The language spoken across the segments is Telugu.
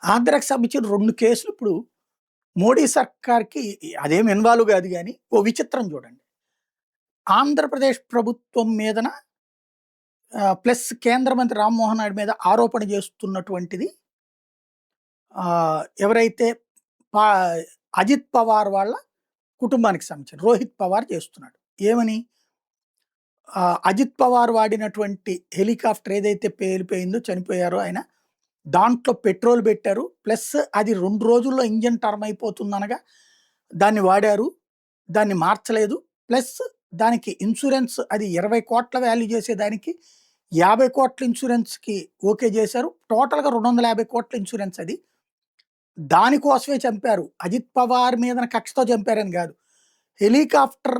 ఆంధ్రాకి సంబంధించిన 2 కేసులు ఇప్పుడు మోడీ సర్కార్‌కి అదేమి ఇన్వాల్వ్ కాదు గానీ, ఓ విచిత్రం చూడండి. ఆంధ్రప్రదేశ్ ప్రభుత్వం మీదన ప్లస్ కేంద్ర మంత్రి రామ్మోహన్ నాయుడు మీద ఆరోపణ చేస్తున్నటువంటిది ఎవరైతే పా అజిత్ పవార్ వాళ్ళ కుటుంబానికి సంబంధించిన రోహిత్ పవార్ చేస్తున్నాడు. ఏమని? అజిత్ పవార్ వాడినటువంటి హెలికాప్టర్ ఏదైతే పేలిపోయిందో, చనిపోయారో ఆయన, దాంట్లో పెట్రోల్ పెట్టారు. ప్లస్ అది 2 రోజుల్లో ఇంజిన్ టర్మ్ అయిపోతుందనగా దాన్ని వాడారు. దాన్ని మార్చలేదు. ప్లస్ దానికి ఇన్సూరెన్స్ అది 20 కోట్ల వాల్యూ చేసేదానికి 50 కోట్ల ఇన్సూరెన్స్‌కి ఓకే చేశారు. టోటల్‌గా 250 కోట్ల ఇన్సూరెన్స్ అది. దానికోసమే చంపారు. అజిత్ పవార్ మీదన కక్షతో చంపారని కాదు. హెలికాప్టర్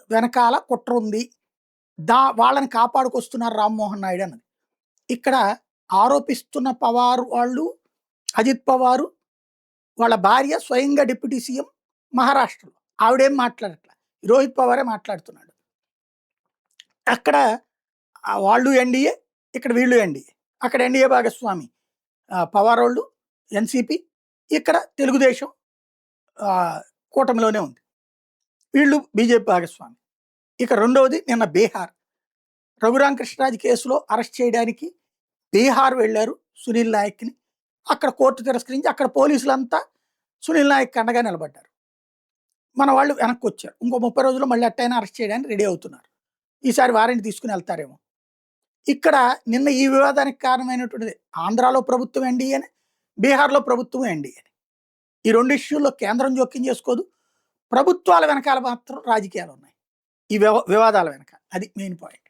వెనకాల కుట్ర ఉంది. వాళ్ళని కాపాడుకొస్తున్నారు రామ్మోహన్ నాయుడు అన్నది. ఇక్కడ ఆరోపిస్తున్న పవార్ వాళ్ళు, అజిత్ పవారు వాళ్ళ భార్య స్వయంగా డిప్యూటీ సీఎం మహారాష్ట్రలో. ఆవిడేం మాట్లాడట్ల. రోహిత్ పవారే మాట్లాడుతున్నాడు. అక్కడ వాళ్ళు ఎన్డీఏ, ఇక్కడ వీళ్ళు ఎన్డీఏ. అక్కడ ఎన్డీఏ భాగస్వామి పవారోళ్ళు ఎన్సీపీ, ఇక్కడ తెలుగుదేశం కూటమిలోనే ఉంది. వీళ్ళు బీజేపీ భాగస్వామి. ఇక రెండవది నిన్న బీహార్. రఘురామ్ కృష్ణరాజు కేసులో అరెస్ట్ చేయడానికి బీహార్ వెళ్ళారు సునీల్ నాయక్ని. అక్కడ కోర్టు తిరస్కరించి అక్కడ పోలీసులంతా సునీల్ నాయక్ అండగా నిలబడ్డారు. మన వాళ్ళు వెనక్కి వచ్చారు. ఇంకో 30 రోజుల్లో మళ్ళీ అట్టైనా అరెస్ట్ చేయడానికి రెడీ అవుతున్నారు. ఈసారి వారెంట్ తీసుకుని వెళ్తారేమో. ఇక్కడ నిన్న ఈ వివాదానికి కారణమైనటువంటిది ఆంధ్రాలో ప్రభుత్వం ఎన్డీఏనే, బీహార్లో ప్రభుత్వం ఎన్డీఏనే. ఈ 2 ఇష్యూల్లో కేంద్రం జోక్యం చేసుకోదు. ప్రభుత్వాల వెనకాల మాత్రం రాజకీయాలు ఉన్నాయి. ఈ వివాదాల వెనక. అది మెయిన్ పాయింట్.